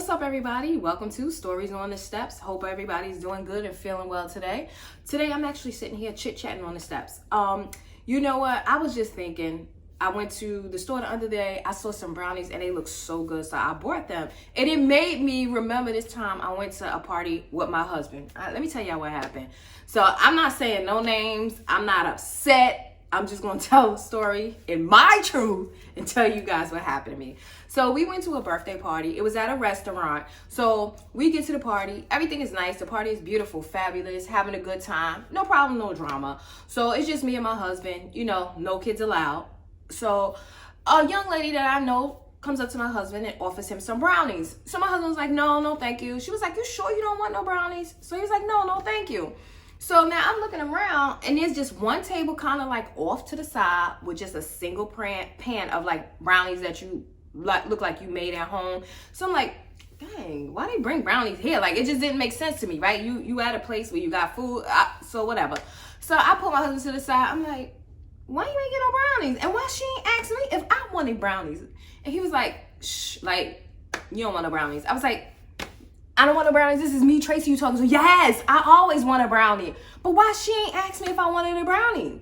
what's up, everybody? Welcome to Stories on the Steps. Hope everybody's doing good and feeling well today. Today, I'm actually sitting here chit-chatting on the steps. You know what? I was just thinking, I went to the store the other day. I saw some brownies and they look so good, so I bought them. And it made me remember this time I went to a party with my husband. Let me tell y'all what happened. So I'm not saying no names. I'm not upset. I'm just going to tell a story in my truth and tell you guys what happened to me. So we went to a birthday party. It was at a restaurant. So we get to the party. Everything is nice. The party is beautiful, fabulous, having a good time. No problem, no drama. So it's just me and my husband, you know, no kids allowed. So a young lady that I know comes up to my husband and offers him some brownies. So my husband was like, no, thank you. She was like, you sure you don't want no brownies? So he was like, no, thank you. So now I'm looking around and there's just one table kind of like off to the side with just a single pan of like brownies that you look like you made at home. So I'm like, dang, why they bring brownies here? Like, it just didn't make sense to me, right? You at a place where you got food, so whatever. So I put my husband to the side. I'm like, why you ain't get no brownies? And why she ain't asked me if I wanted brownies? And he was like, shh, like, you don't want no brownies. I was like, I don't want no brownies. This is me, Tracy, you talking to. Yes, I always want a brownie. But why she ain't asked me if I wanted a brownie?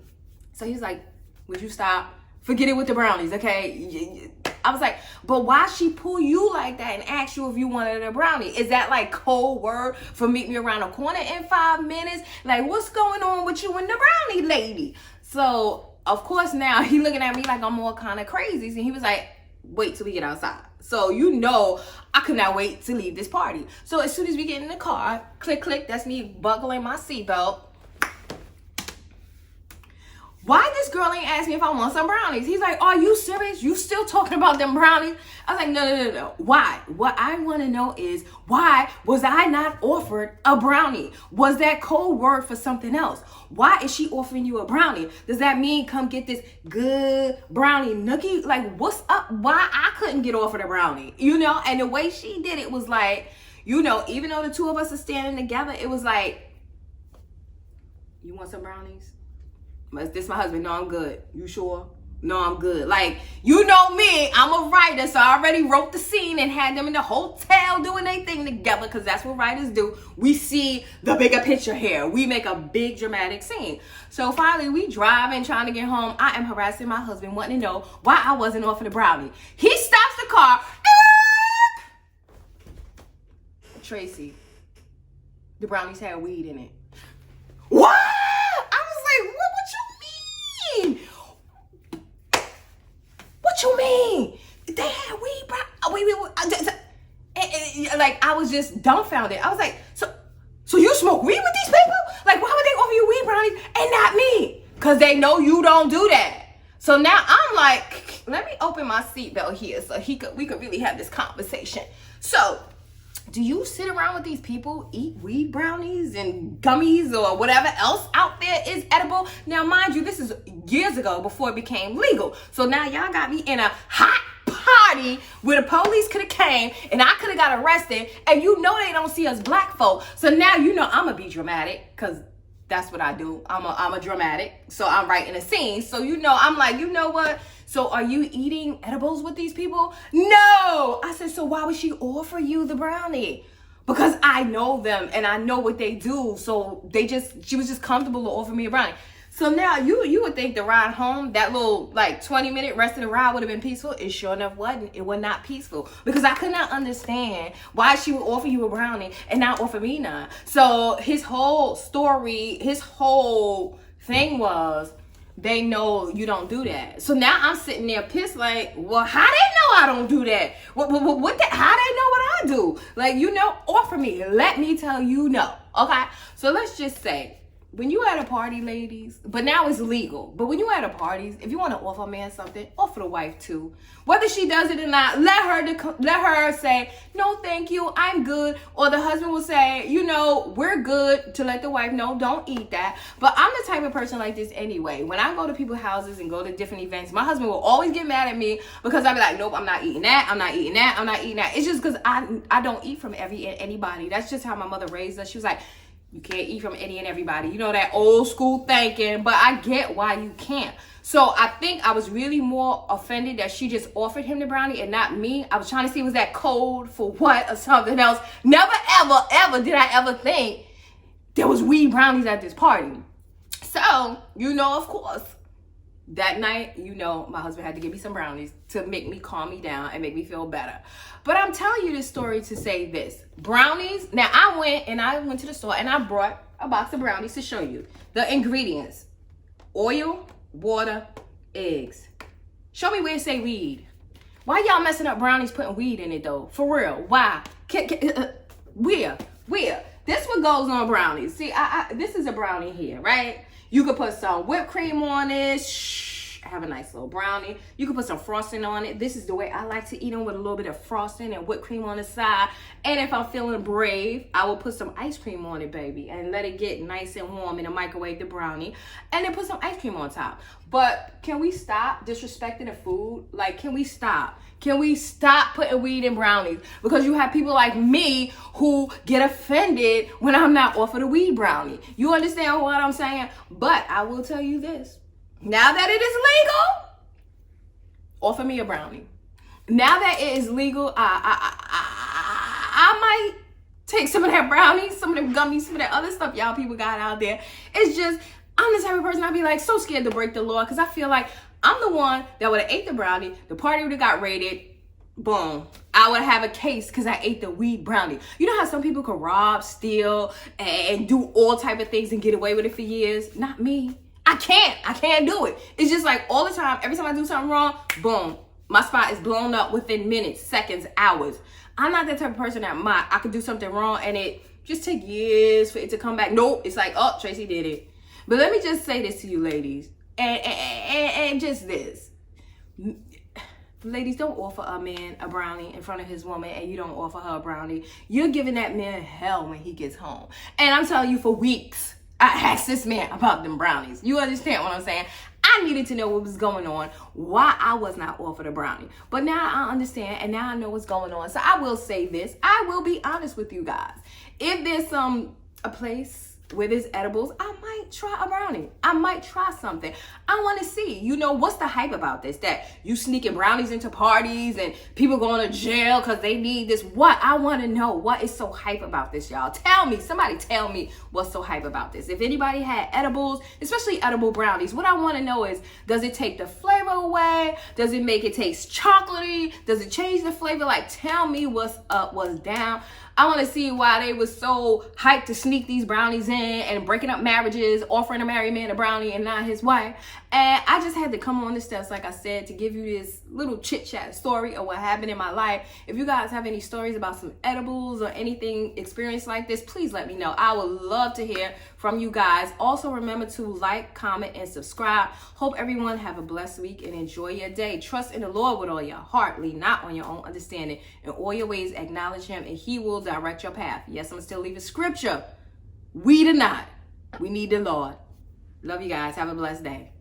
So he's like, would you stop? Forget it with the brownies, okay? I was like, but why she pull you like that and ask you if you wanted a brownie? Is that like code word for meet me around the corner in 5 minutes? Like, what's going on with you and the brownie lady? So, of course, now he looking at me like I'm all kind of crazy. And he was like, wait till we get outside. So, you know, I could not wait to leave this party. So as soon as we get in the car, click, click, that's me buckling my seatbelt. Why this girl ain't asked me if I want some brownies? He's like, are you serious? You still talking about them brownies? I was like, no. Why? What I want to know is, why was I not offered a brownie? Was that code word for something else? Why is she offering you a brownie? Does that mean come get this good brownie nookie? Like, what's up? Why I couldn't get offered a brownie? You know, and the way she did it was like, you know, even though the two of us are standing together, it was like, you want some brownies? This my husband. No, I'm good. You sure? No, I'm good. Like, you know me, I'm a writer, so I already wrote the scene and had them in the hotel doing their thing together, because that's what writers do. We see the bigger picture here. We make a big dramatic scene. So finally, we driving, trying to get home. I am harassing my husband, wanting to know why I wasn't offered a brownie. He stops the car. Tracy, the brownies had weed in it. What? What you mean? They had weed, bro. Like, I was just dumbfounded. I was like, so you smoke weed with these people? Like, why would they offer you weed brownies and not me? Because they know you don't do that. So now I'm like, let me open my seatbelt here so we could really have this conversation. So, do you sit around with these people, eat weed brownies and gummies or whatever else out there is edible? Now, mind you, this is years ago before it became legal. So now y'all got me in a hot party where the police could have came and I could have got arrested, and you know they don't see us black folk. So now you know I'm going to be dramatic, because that's what I do. I'm a dramatic. So I'm writing a scene. So, you know, I'm like, you know what? So are you eating edibles with these people? No. I said, so why would she offer you the brownie? Because I know them and I know what they do. So she was just comfortable to offer me a brownie. So now you would think the ride home, that little like 20-minute rest of the ride would have been peaceful. It sure enough wasn't. It was not peaceful, because I could not understand why she would offer you a brownie and not offer me none. So his whole story, his whole thing was, they know you don't do that. So now I'm sitting there pissed, like, well, how they know I don't do that? How they know what I do? Like, you know, offer me. Let me tell you no. Okay? So let's just say, when you at a party, ladies, but now it's legal, but when you at a party, if you want to offer a man something, offer the wife too. Whether she does it or not, let her say, no, thank you, I'm good. Or the husband will say, you know, we're good, to let the wife know, don't eat that. But I'm the type of person like this anyway. When I go to people's houses and go to different events, my husband will always get mad at me, because I'll be like, nope, I'm not eating that, I'm not eating that, I'm not eating that. It's just because I don't eat from anybody. That's just how my mother raised us. She was like, You can't eat from any and everybody. You know, that old school thinking, but I get why you can't. So I think I was really more offended that she just offered him the brownie and not me. I was trying to see, was that code for what or something else? Never, ever, ever did I ever think there was weed brownies at this party. So, you know, of course, that night, you know, my husband had to give me some brownies to make me calm me down and make me feel better. But I'm telling you this story to say this. Brownies, now I went to the store and I brought a box of brownies to show you the ingredients. Oil, water, eggs. Show me where it say weed. Why y'all messing up brownies putting weed in it though? For real, why? Where? This what goes on brownies. See, this is a brownie here, right? You could put some whipped cream on it. Have a nice little brownie. You could put some frosting on it. This is the way I like to eat them, with a little bit of frosting and whipped cream on the side. And if I'm feeling brave, I will put some ice cream on it, baby, and let it get nice and warm in the microwave, the brownie, and then put some ice cream on top. But can we stop disrespecting the food? Like, can we stop? Can we stop putting weed in brownies? Because you have people like me who get offended when I'm not offered a weed brownie. You understand what I'm saying? But I will tell you this. Now that it is legal, offer me a brownie. Now that it is legal, I might take some of that brownie, some of them gummies, some of that other stuff y'all people got out there. It's just, I'm the type of person I'd be like so scared to break the law, because I feel like I'm the one that would have ate the brownie, the party would have got raided, boom, I would have a case because I ate the weed brownie. You know how some people could rob, steal, and do all type of things and get away with it for years? Not me. I can't do it. It's just like all the time, every time I do something wrong, boom, my spot is blown up within minutes, seconds, hours. I'm not that type of person that I could do something wrong and it just take years for it to come back. Nope, it's like, oh, Tracy did it. But let me just say this to you ladies, and just this. Ladies, don't offer a man a brownie in front of his woman and you don't offer her a brownie. You're giving that man hell when he gets home. And I'm telling you, for weeks, I asked this man about them brownies. You understand what I'm saying? I needed to know what was going on, why I was not offered a brownie. But now I understand, and now I know what's going on. So I will say this. I will be honest with you guys. If there's a place where there's edibles, I might try a brownie. I might try something. I want to see, you know, what's the hype about this? That you sneaking brownies into parties and people going to jail because they need this. What? I want to know what is so hype about this, y'all. Tell me, somebody tell me what's so hype about this. If anybody had edibles, especially edible brownies, what I want to know is, does it take the flavor away? Does it make it taste chocolatey? Does it change the flavor? Like, tell me what's up, what's down. I want to see why they was so hyped to sneak these brownies in and breaking up marriages, offering a married man a brownie and not his wife. And I just had to come on the steps, like I said, to give you this little chit-chat story of what happened in my life. If you guys have any stories about some edibles or anything experienced like this, please let me know. I would love to hear from you guys. Also, remember to like, comment, and subscribe. Hope everyone have a blessed week and enjoy your day. Trust in the Lord with all your heart. Lean not on your own understanding. In all your ways, acknowledge him, and he will direct your path. Yes, I'm still leaving scripture. We do not. We need the Lord. Love you guys. Have a blessed day.